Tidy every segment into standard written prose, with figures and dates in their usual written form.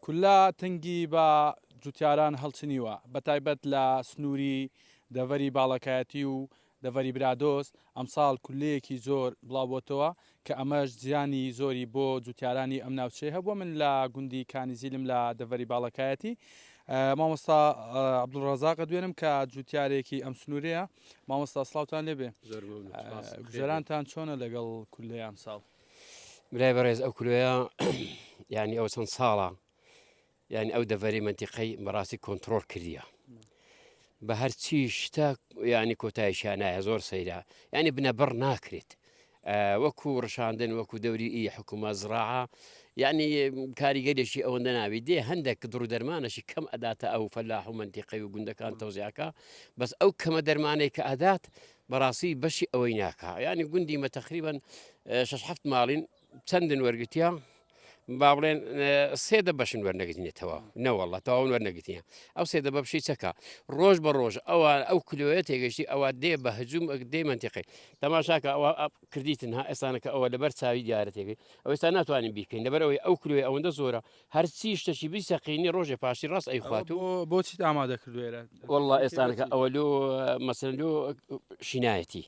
کولا تەنگی بە جوتیاران هەڵچنیوە بەتایبەت لە سنووری دەڤەری باڵەکایەتی و دەڤەری برادۆست ئەمساڵ کولەیەکی زۆر بڵاوبۆتەوە کە ئەمەش زیانی زۆری بۆ جوتیارانی ئەم ناوچەیە هەبووە. من لە گوندی کانیزیلم لە دەڤەری باڵەکایەتی. مامۆستا عەبدوڵڕەزاق دوێنم کە جوتیارێکی ئەم سنوورەیە. مامۆستا سڵاوتان لێبێ، گوزەرانتان چۆنە لەگەڵ کولەی ئەمساڵ؟ برای بەڕێز ئەو کولەیە یعنی ئەو چەند ساڵە یعنی ئەو دەڤەری منتیقەی بەڕاستی کۆنتڕۆڵ کردیە بە هەرچی شتە یعنی کۆتاییشانایە زۆر سەیرا یعنی بنەبڕ ناکرێت وەکو ڕشاندن وەکو دەوری حکومە زراعە یعنی کاریگەرێکی ئەوەندە ناوی دێ هەندێک دڕ دەرمانەشی کەم ئەداتە ئەو فەلاح و منتیقەی و گوندەکان تەوزیعەکە بەس ئەو کەمە دەرمانەی کە ئەدات بەڕاستی بەشی ئەوەی ناکە یعنی گوندی مە تەقریبەن 6-7 ماڵین چەندن وەرگتیە با بڵێن سێدە بەشن وەرنەگرتێتەوە نەوەڵە تەواون وەرنەگرتیە ئەو سێدە بە بشی چەکە ڕۆژ بە ڕۆژ ئەوە ئەو کلۆیە تێگەشتی ئەوە دێ بە هەجوم دێ منتیقی تەماشاکە ئەوە کردیتن ها ئێستانەکە ئەوە لەبەر چاوی دیارەتێکی ئەو ئێستا ناتوانین بیکەین لەبەرەوەی ئەو کلۆی ئەوەندە زۆرە هەرچی شتەشی بیسەقینی ڕۆژێ پاشی ڕاست ئەیخوات و بۆچیت ئامادە کردوێرە وەڵڵا ئێستانەکە ئەوە لۆ مەسەلۆ شینایەتی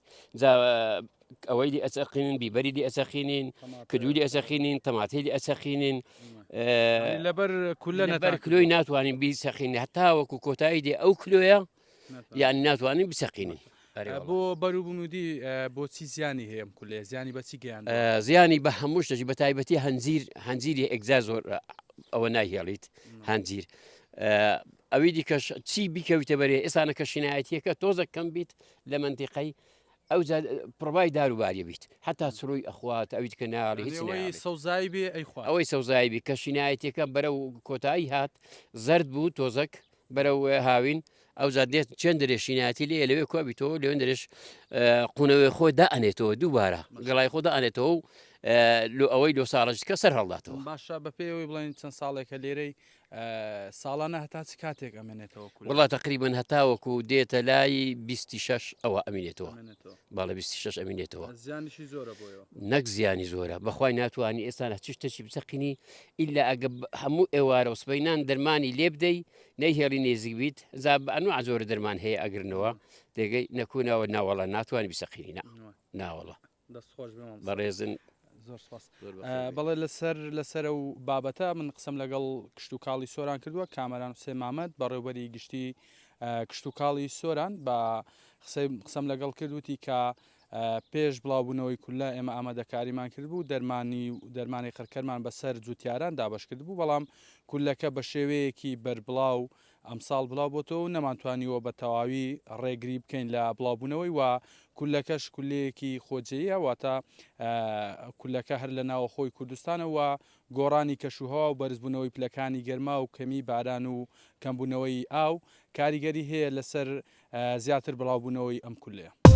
ئەوەی دی ئەسەقینین بیبەری دی ئەسەقینین کدووی دی ئەسەقینین تەماتەی دی ئەسەقینین لەبەر کولە لەبەر کلۆی ناتوانین بیسەقینی هەتا وەکو کۆتایی دی ئەو کلۆیە یعنی ناتوانین بسەقینین بۆ بەروبوونودی بۆچی زیانی هەیە ئەم کولێ زیانی بەچی گەیان زیانی بە هەموو شتێکی بە تایبەتی هەنجیری ئەگزا زۆر ئەوە ناهێڵیت هەنجیر ئەوی دیکەش چی بیکەویتە بەرێ ئێستانەکە شینایەتیەکە تۆزە کەم بیت لە منتیقەی ئەو پڕبای داروباریە بیت هەتا سروی ئەخوات ئەویت کە ناڵی هیچ سەوزایی بێ ئەیخوا ئەوەی سەوزایی بی کە شینایەتێکە بەرەو کۆتایی هات زرد بوو تۆزەک بەرەو هاوین ئەو دێت چەند درێ شینایەتی لێ لەوێ کوبیتەوە لەوێن درێژ قونەوەی خۆی دائەنێتەوە دووبارە گەڵای خۆ دائەنێتەوە و لۆ ئەوەی لۆ ساڵەش کە سەر هەڵداتەوە باشە بە پێیەوەی بڵێن چەند ساڵێکە لێرەی ساڵانە هەتا چ کاتێک ئەمێنێتەوە وڵا تقریبن هەتاوەکو دێتە لای 26 ئەوە ئەمینێتەوە باڵە 26 ئەمینێتەوە زیانیشی زۆرە بۆیەوە نەک زیانی زۆرە بەخوای ناتوانانی ئێستانە چ شتێکی بچەقینی ئیلا ئەگە هەموو ئێوارە و سبەینان دەرمانی لێ بدەی نەیهێڵی نێزیک بیت زا ئەنوع زۆر دەرمان هەیە ئەگرنەوە دێگەی نەکوونەوە ناوەڵە ناتوانانی بسەقینی ناوەڵە بەڕێزن بەڵێ لەسەر و بابەتە من قسم لەگەڵ کشت و کاڵی سۆران کردووە کامەران حوسێن مامەد بەڕێوەبەری گشتی کشت و کاڵی سۆران بە قسم لەگەڵ کردوتی کە پێش بڵاوبوونەوەی کولە ئێمە ئامادەکاریمان کردبوو دەرمانی خەرکەرمان بەسەر جوتیاران دابش کردبوو بەڵام کولەکە بە شێوەیەکی بەربڵاو ئەمساڵ بڵاو بۆتەوە و نەمانتوانیوە بە تەواوی ڕێگری بکەین لە بڵاوبوونەوەی و کولەکەش کولەیەکی خۆجەیە واتە کولەکە هەر لە ناوە خۆی کوردستانەوە گۆڕانی کەشوهەوا و بەرزبوونەوەی پلەکانی گەرما و کەمی باران و کەمبوونەوەی ئاو کاریگەری هەیە لەسەر زیاتر بڵاوبوونەوەی ئەم کولەیە.